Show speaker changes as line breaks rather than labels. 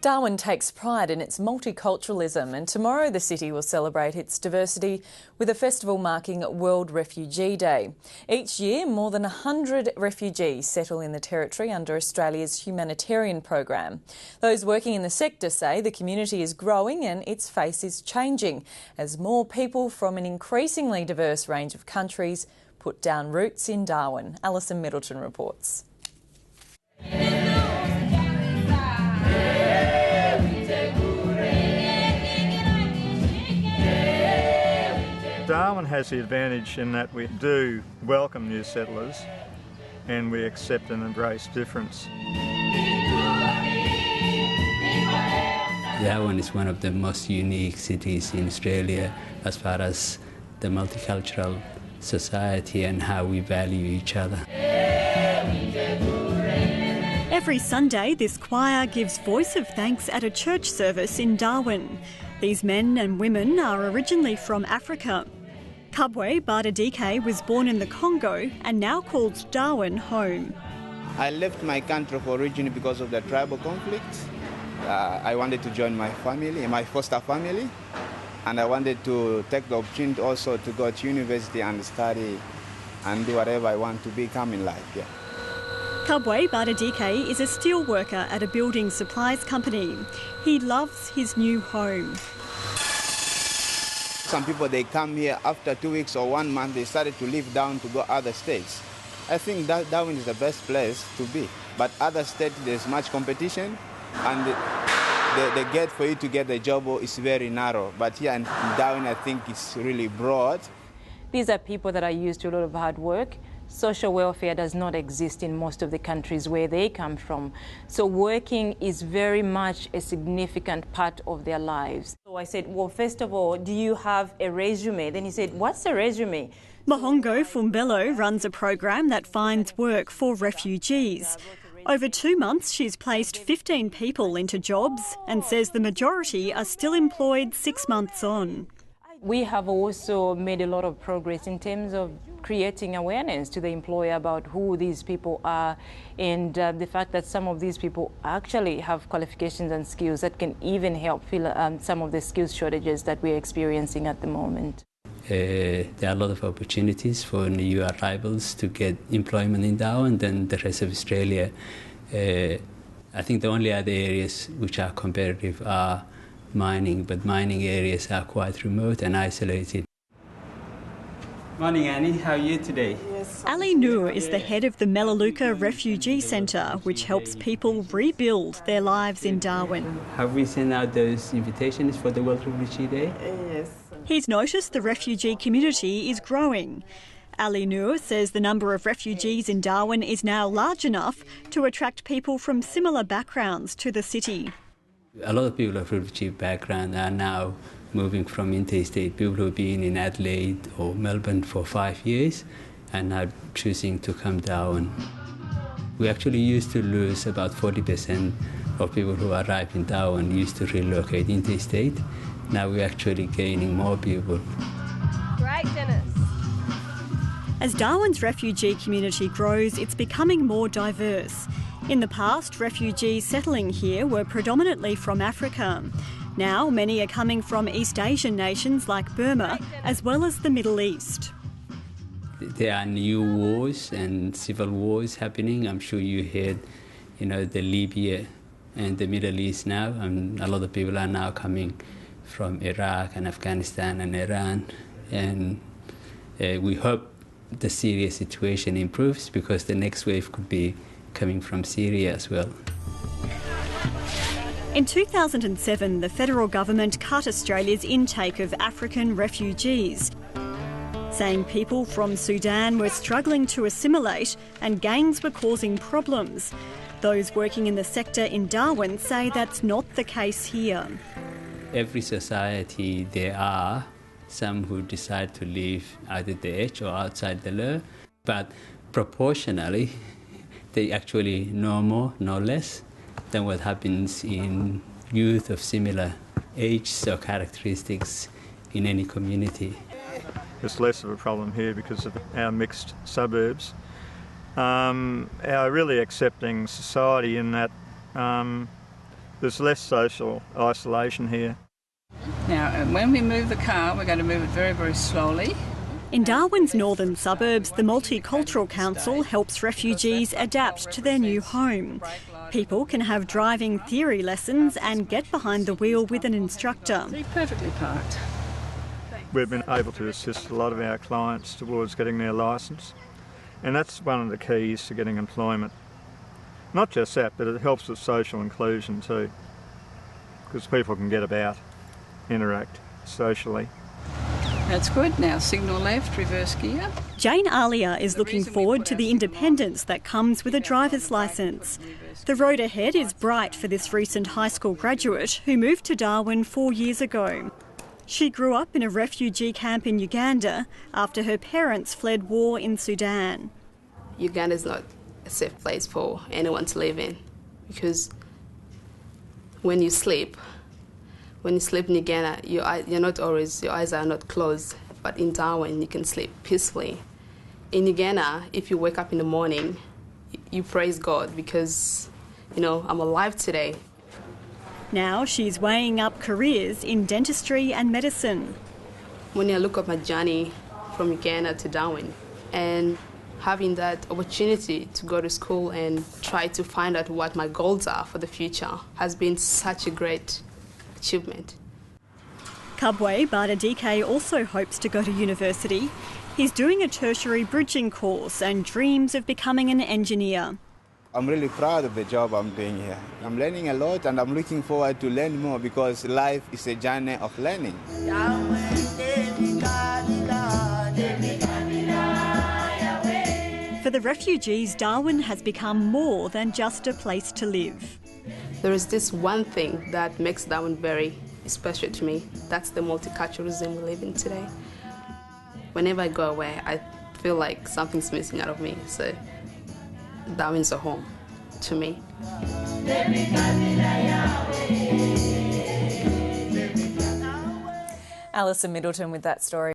Darwin takes pride in its multiculturalism, and tomorrow the city will celebrate its diversity with a festival marking World Refugee Day. Each year, more than 100 refugees settle in the territory under Australia's humanitarian program. Those working in the sector say the community is growing and its face is changing as more people from an increasingly diverse range of countries put down roots in Darwin. Alison Middleton reports.
Darwin has the advantage in that we do welcome new settlers and we accept and embrace difference.
Darwin is one of the most unique cities in Australia as far as the multicultural society and how we value each other.
Every Sunday, this choir gives voice of thanks at a church service in Darwin. These men and women are originally from Africa. Kabwe Badadike was born in the Congo and now calls Darwin home.
I left my country of origin because of the tribal conflict. I wanted to join my family, my foster family, and I wanted to take the opportunity also to go to university and study and do whatever I want to become in life. Yeah.
Kabwe Badadike is a steel worker at a building supplies company. He loves his new home.
Some people, they come here after 2 weeks or 1 month, they started to leave down to go other states. I think that Darwin is the best place to be. But other states, there's much competition, and the gate for you to get a job is very narrow. But here in Darwin, I think it's really broad.
These are people that are used to a lot of hard work. Social welfare does not exist in most of the countries where they come from. So working is very much a significant part of their lives. So I said, well, first of all, do you have a resume? Then he said, what's a resume?
Mahongo Fumbello runs a program that finds work for refugees. Over 2 months, she's placed 15 people into jobs and says the majority are still employed 6 months on.
We have also made a lot of progress in terms of creating awareness to the employer about who these people are, and the fact that some of these people actually have qualifications and skills that can even help fill some of the skills shortages that we're experiencing at the moment.
There are a lot of opportunities for new arrivals to get employment in Darwin than the rest of Australia. I think the only other areas which are competitive are mining, but mining areas are quite remote and isolated.
Morning, Annie. How are you today?
Yes. Ali Noor is the head of the Melaleuca Refugee Centre, which helps people rebuild their lives in Darwin.
Have we sent out those invitations for the World Refugee Day?
Yes.
He's noticed the refugee community is growing. Ali Noor says the number of refugees in Darwin is now large enough to attract people from similar backgrounds to the city.
A lot of people of refugee background are now moving from interstate. People who have been in Adelaide or Melbourne for 5 years and are choosing to come down. We actually used to lose about 40% of people who arrive in Darwin used to relocate interstate. Now we're actually gaining more people.
Great, Dennis.
As Darwin's refugee community grows, it's becoming more diverse. In the past, refugees settling here were predominantly from Africa. Now, many are coming from East Asian nations like Burma, as well as the Middle East.
There are new wars and civil wars happening. I'm sure you heard, the Libya and the Middle East now, and a lot of people are now coming from Iraq and Afghanistan and Iran. And we hope the Syria situation improves, because the next wave could be coming from Syria as well.
In 2007, the federal government cut Australia's intake of African refugees, saying people from Sudan were struggling to assimilate and gangs were causing problems. Those working in the sector in Darwin say that's not the case here.
Every society, there are some who decide to live either the edge or outside the law, but proportionally, they actually know more, know less than what happens in youth of similar ages or characteristics in any community.
It's less of a problem here because of our mixed suburbs. Our really accepting society in that There's less social isolation here.
Now, when we move the car, we're going to move it very, very slowly.
In Darwin's northern suburbs, the Multicultural Council helps refugees adapt to their new home. People can have driving theory lessons and get behind the wheel with an instructor.
See, perfectly parked.
We've been able to assist a lot of our clients towards getting their licence, and that's one of the keys to getting employment. Not just that, but it helps with social inclusion too, because people can get about, interact socially.
That's good. Now signal left, reverse gear.
Jane Alia is looking forward to the independence that comes with a driver's licence. The road ahead is bright for this recent high school graduate who moved to Darwin 4 years ago. She grew up in a refugee camp in Uganda after her parents fled war in Sudan.
Uganda is not a safe place for anyone to live in, because when you sleep in Uganda, your eyes are not closed, but in Darwin you can sleep peacefully. In Uganda, if you wake up in the morning, you praise God because, I'm alive today.
Now she's weighing up careers in dentistry and medicine.
When I look at my journey from Uganda to Darwin and having that opportunity to go to school and try to find out what my goals are for the future has been such a great achievement.
Kabwe Badadike also hopes to go to university. He's doing a tertiary bridging course and dreams of becoming an engineer.
I'm really proud of the job I'm doing here. I'm learning a lot and I'm looking forward to learn more because life is a journey of learning.
For the refugees, Darwin has become more than just a place to live.
There is this one thing that makes Darwin very special to me. That's the multiculturalism we live in today. Whenever I go away, I feel like something's missing out of me. So Darwin's a home to me.
Alison Middleton with that story.